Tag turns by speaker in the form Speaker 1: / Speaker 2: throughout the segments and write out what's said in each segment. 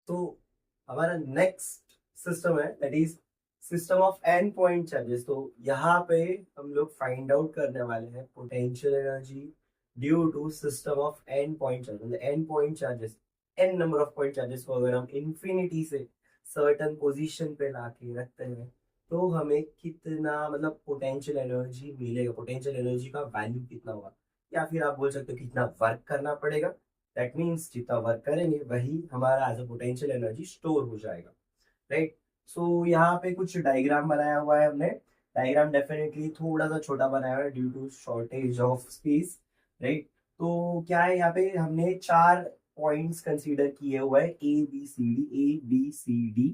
Speaker 1: तो हमारा next system है that is system of n point charges. तो यहाँ पे हम लोग फाइंड आउट करने वाले हैं potential energy due to system of n point charges. N point charges, n number of point charges को अगर हम इन्फिनिटी से सर्टन पोजीशन पे लाके रखते हैं तो हमें कितना मतलब पोटेंशियल एनर्जी मिलेगा, पोटेंशियल एनर्जी का वैल्यू कितना होगा, या फिर आप बोल सकते हो कितना वर्क करना पड़ेगा। दैट मीन्स जितना वर्क करेंगे वही हमारा as a potential energy store हो जाएगा, राइट। सो यहाँ पे कुछ डायग्राम बनाया हुआ है हमने। डायग्राम डेफिनेटली थोड़ा सा छोटा बनाया हुआ है due to shortage of space, right. तो क्या है, यहाँ पे हमने चार पॉइंट्स कंसीडर किए हुए हैं, A B C D,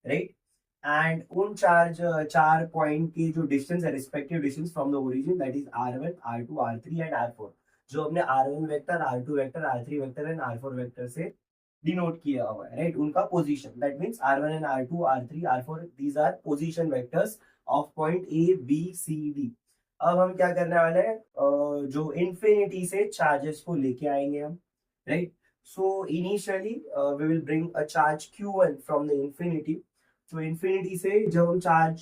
Speaker 1: right. And उन चार पॉइंट के जो डिस्टेंस है, respective distance from the origin, that is R1 R2 R3 and R4, जो हमने R1 vector, R2 vector, R3 vector and R4 vector से डिनोट किया हुआ है, राइट। उनका position, that means R1 and R2 R3 R4, these are position vectors of point A B C D। अब हम क्या करने वाले हैं, जो इन्फिनिटी से चार्जेस को लेके आएंगे हम, right. So initially we will bring a charge Q1 from the infinity. तो इन्फिनिटी से जब हम चार्ज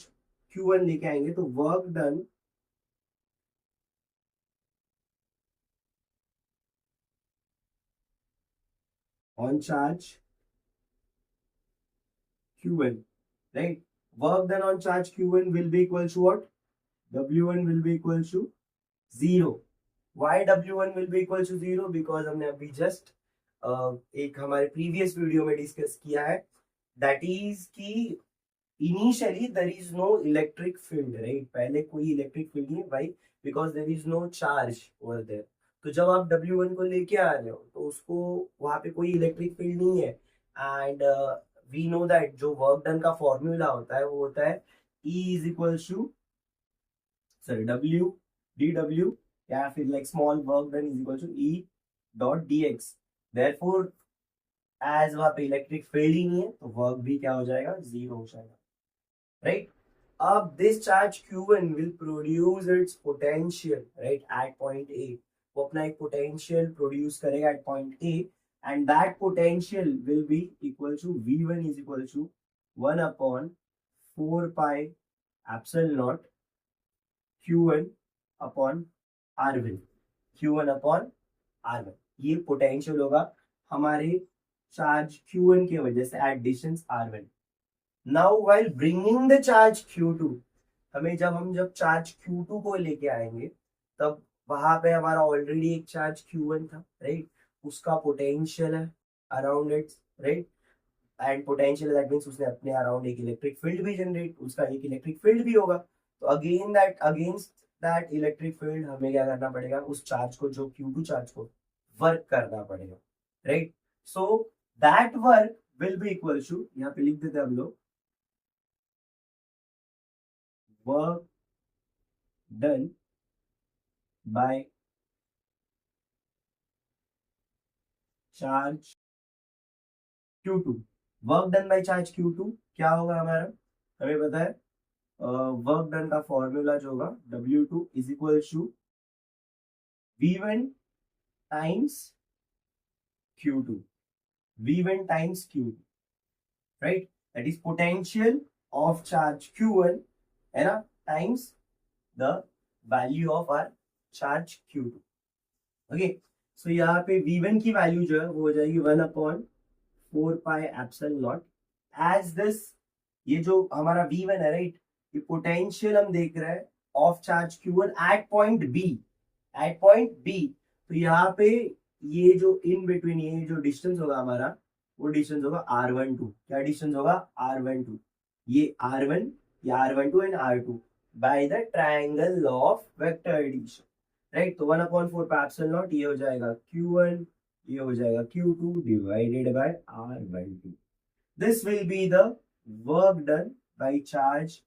Speaker 1: Q1 लेके आएंगे तो work done on charge Q1, right? Work done on charge Q1 will be equal to what? W1 will be equal to 0. Why W1 will be equal to 0? Because हमने अभी just एक हमारे previous video में discuss किया है, that is कि initially there is no electric field, right. पहले कोई इलेक्ट्रिक फील्ड नहीं है, भाई, because there is no charge over there. तो जब आप W1 को लेके आ रहे हो तो उसको वहां पे कोई इलेक्ट्रिक फील्ड नहीं है। एंड वी नो दैट जो वर्क डन का फॉर्मूला होता है वो होता है E is equal to, sorry, W या फिर like small work done is equal to E dot dx। Therefore as वहां पे इलेक्ट्रिक फील्ड ही नहीं है तो वर्क भी क्या हो जाएगा, जीरो हो जाएगा, right? This charge Q1 will produce its potential, right, at point A. वो अपना एक potential produce करेगा at point A, and that potential will be equal to V1 is equal to 1 upon 4 pi epsilon naught Q1 upon R1, Q1 upon R1। ये potential होगा हमारे charge Q1 की वजह से at distance R1। Now while bringing the charge Q2, हमें जब charge Q2 को लेके आएंगे तब वहां पे हमारा ऑलरेडी एक चार्ज Q1 था, राइट। उसका पोटेंशियल है around it, right. And potential that means उसने अपने अराउंड एक इलेक्ट्रिक फील्ड भी जनरेट, उसका एक इलेक्ट्रिक फील्ड भी होगा। तो again that against that electric field हमें क्या करना पड़ेगा, उस चार्ज को, जो Q2 चार्ज को वर्क करना पड़ेगा, right. So that work will be equal to, यहाँ पे लिख देते हैं हम लोग, work done by charge Q2। Work done by charge Q2 क्या होगा हमारा, हमें पता है वर्क डन का फॉर्मूला जो होगा W2 is equal to V1 times Q2, V1 times Q2, right. That is potential of charge Q1, है ना, times the value of R charge Q2। Okay, so यहाँ पे V1 की वैल्यू जो है वो हो जाएगी 1 upon 4 pi epsilon naught as this. ये जो हमारा V1 है, राइट, ये पोटेंशियल हम देख रहे हैं of charge Q1 at point B, at point B। तो यहाँ पे ये जो इन बिटवीन, ये जो डिस्टेंस होगा हमारा, वो डिस्टेंस होगा R12। क्या डिस्टेंस होगा, R12। ये R1, ये R12 and R2 by the triangle of vector addition, right. तो 1 अपॉन 4 पाई एप्सिलॉन नॉट, ये हो जाएगा Q1, ये हो जाएगा Q2 divided by R12। This will be the work done by charge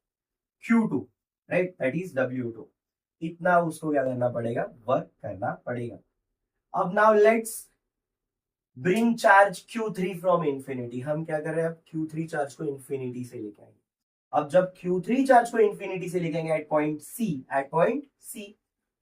Speaker 1: Q2, right? That is W2। इतना उसको क्या करना पड़ेगा, वर्क करना पड़ेगा। अब now let's bring charge Q3 from infinity. हम क्या कर रहे हैं, अब Q3 चार्ज को इंफिनिटी से लेके आएंगे। अब जब Q3 चार्ज को इंफिनिटी से लेके आएंगे at point C, at point C,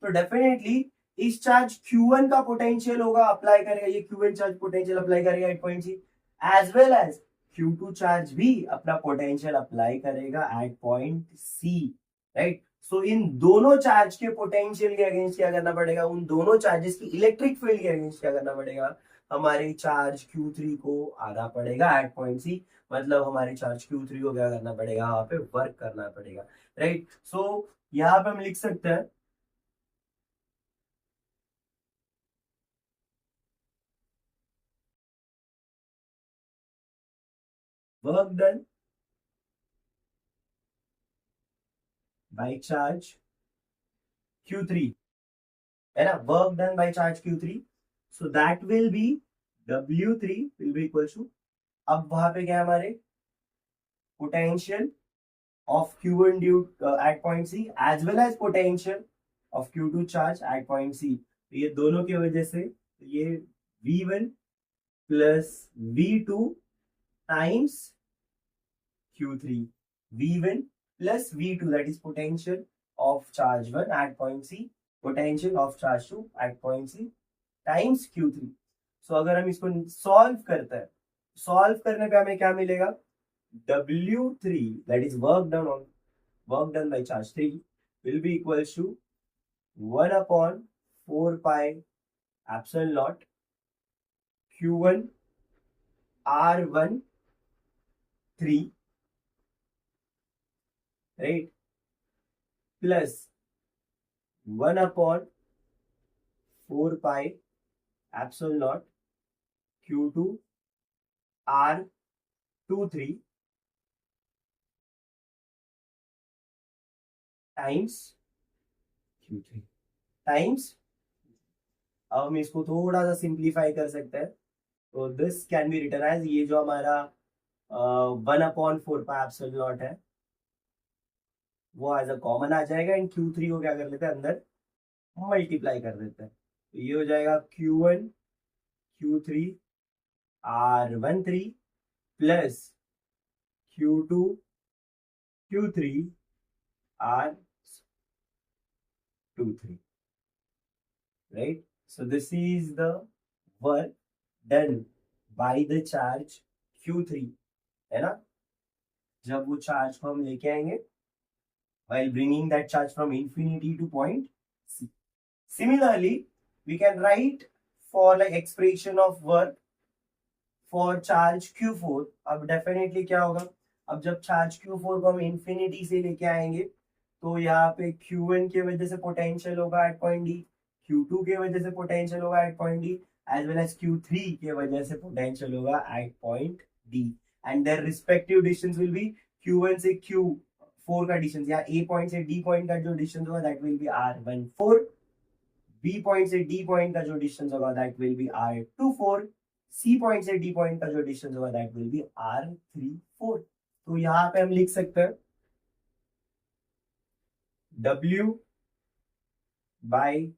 Speaker 1: तो डेफिनेटली इस चार्ज Q1 का पोटेंशियल होगा, अप्लाई करेगा, ये Q1 चार्ज पोटेंशियल अप्लाई करेगा at point C। As well as Q2 charge भी अपना पोटेंशियल अप्लाई करेगा at point C, right. So इन दोनों चार्ज के पोटेंशियल के अगेंस्ट क्या करना पड़ेगा, उन दोनों चार्जेस की इलेक्ट्रिक फील्ड के अगेंस्ट क्या करना पड़ेगा, हमारे चार्ज Q3 को आना पड़ेगा एट पॉइंट C। मतलब हमारे चार्ज Q3 को क्या करना पड़ेगा, वहां पे वर्क करना पड़ेगा, राइट। सो यहाँ पे हम लिख सकते हैं work done by charge Q3, है ना, work done by charge Q3, so that will be W3 will be equal to, अब वहां पे क्या है हमारे potential of Q1 due at point C as well as potential of Q2 charge at point C। तो ये दोनों की वजह से ये V1 plus V2 times Q3, V1 plus V2 that is potential of charge 1 at point C, potential of charge 2 at point C times Q3। सो अगर हम इसको सॉल्व करते हैं, सॉल्व करने पे हमें क्या मिलेगा, W3 that is work done by charge 3 will be equals to 1 upon 4 pi epsilon naught Q1 R1 3, right, plus 1 upon 4 pi epsilon naught Q2 R2 3 times Q3 times, अब हम इसको थोड़ा सा सिंप्लीफाई कर सकते हैं, तो this can be written as, ये जो हमारा 1/4 पाई एप्सिलॉन नॉट है वो एज अ कॉमन आ जाएगा, एंड Q3 को क्या कर लेते हैं अंदर मल्टीप्लाई कर देते हैं, तो ये हो जाएगा Q1 Q3 R13 plus Q2 Q3 R23, right? So this is the work done by the charge Q3, है ना, जब वो चार्ज को हम लेके आएंगे while bringing that charge from infinity to point C. Similarly, we can write for like expression of work for charge Q4। अब definitely क्या होगा, अब जब चार्ज Q4 को हम इंफिनिटी से लेके आएंगे तो यहाँ पे Q1 की वजह से पोटेंशियल होगा एट पॉइंट डी, Q2 की वजह से पोटेंशियल होगा at point D, as well as Q3 की वजह से पोटेंशियल होगा at point D, and their respective distance will be Q1 से Q4 का डिस्टेंस, या A पॉइंट से D पॉइंट का जो डिस्टेंस होगा that will be R14, B point से D पॉइंट का जो डिस्टेंस होगा that will be R24, C point से D पॉइंट का जो डिस्टेंस होगा दैट विल बी R34। तो यहाँ पे हम लिख सकते हैं W by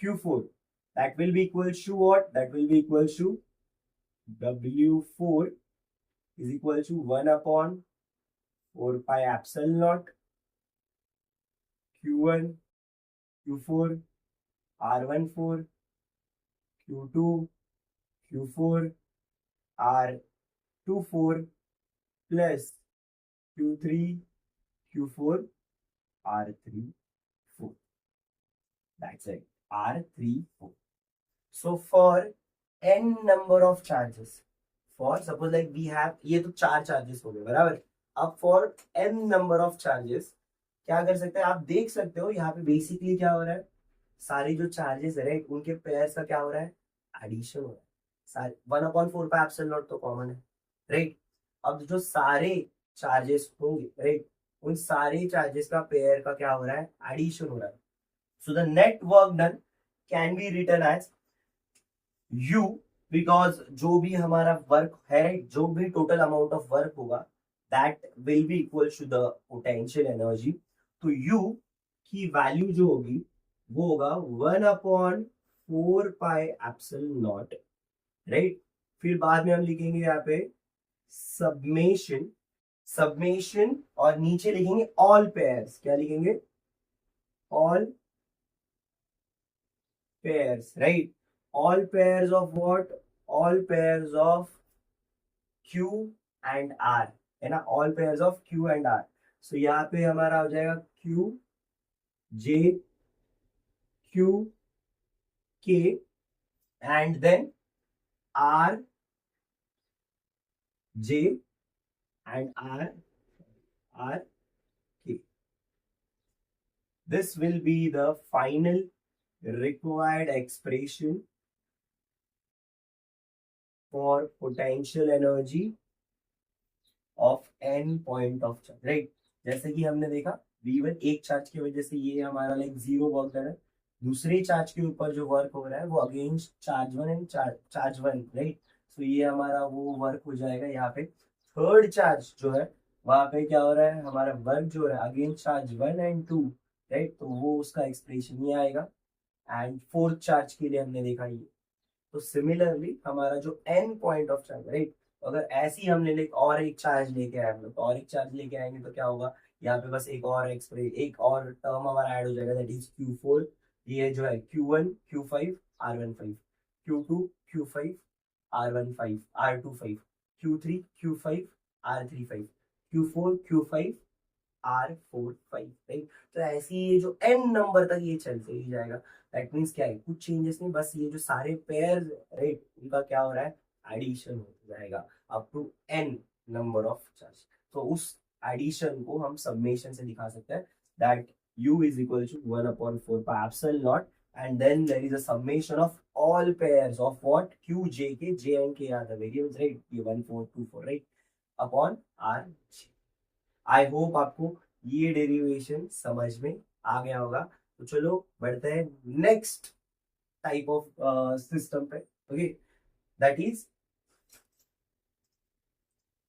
Speaker 1: Q4 that will be equals to what, that will be equals to W4 is equal to 1 upon 4 pi epsilon naught Q1 Q4 R14 Q2 Q4 R24 plus Q3 Q4 R34, that's it, R34। so for n number of charges, for suppose like we have, ये तो 4 charges हो गए बराबर, अब for n number of charges क्या कर सकते हैं, आप देख सकते हो यहाँ पे बेसिकली क्या हो रहा है, सारे जो चार्जेस है राइट उनके पेयर्स का क्या हो रहा है, एडिशन हो रहा है, सारे 1/4 पाई एप्सिलॉन नॉट तो कॉमन है, राइट। अब जो सारे चार्जेस होंगे राइट उन सारे चार्जेस का पेयर का क्या हो रहा है, एडिशन हो रहा है, so the net work done can be written as U, because जो भी हमारा वर्क है राइट, जो भी टोटल अमाउंट ऑफ वर्क होगा that will be equal to the potential energy, तो U की वैल्यू जो होगी वो होगा 1/4 पाई एप्सिलॉन नॉट, राइट। फिर बाद में हम लिखेंगे यहाँ पे सबमेशन, सबमेशन और नीचे लिखेंगे ऑल पेयर्स, क्या लिखेंगे, all pairs, right, all pairs of what, all pairs of Q and R, है ना, all pairs of Q and R. So यहाँ पे हमारा हो जाएगा Q J Q K and then R J and R K. This will be the final required expression for potential energy of n point of charge, right? जैसे कि हमने देखा V1 एक चार्ज की वजह से ये हमारा लाइक जीरो वर्क डन है. दूसरे चार्ज के ऊपर जो वर्क हो रहा है वो against charge one and charge one, right? So ये हमारा वो वर्क हो जाएगा. यहाँ पे थर्ड चार्ज जो है वहां पे क्या हो रहा है, हमारा वर्क जो हो रहा है against charge one and two, right? तो वो उसका एक्सप्रेशन ये आएगा. एंड फोर्थ चार्ज के लिए हमने देखा ये. तो सिमिलरली हमारा जो n point of charge, right, अगर ऐसे ही हमने और एक चार्ज लेके आए हम लोग, तो और एक चार्ज लेके आएंगे तो क्या होगा, यहाँ पे बस एक और टर्म हमारा ऐड हो जाएगा, दैट इज Q4. ये जो है Q1 Q5 R15, Q2 Q5 R15 R25, Q3 Q5 R35, Q4 Q5 R45, right? तो ऐसे ही जो n नंबर तक ये चलते ही जाएगा. दैट मीन्स क्या है, कुछ चेंजेस नहीं, बस ये जो सारे पेयर, राइट, उनका क्या हो रहा है, एडिशन हो जाएगा up to n number of charge. तो उस एडिशन को हम समेशन से दिखा सकते हैं, that u is equal to 1/4 pi epsilon naught, and then there is a summation of all pairs of what, q j k, j and k are the variables, right? ये 1 4 2 4, right, upon r. I hope आपको ये derivation समझ में आ गया होगा. तो चलो बढ़ते हैं नेक्स्ट टाइप ऑफ सिस्टम पे. Okay, that is,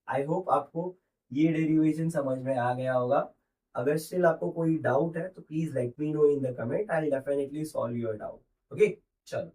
Speaker 1: I hope आपको ये डेरिवेशन समझ में आ गया होगा. अगर स्टिल आपको कोई डाउट है तो please let me know in the comment. I will definitely solve your doubt. Okay, चलो.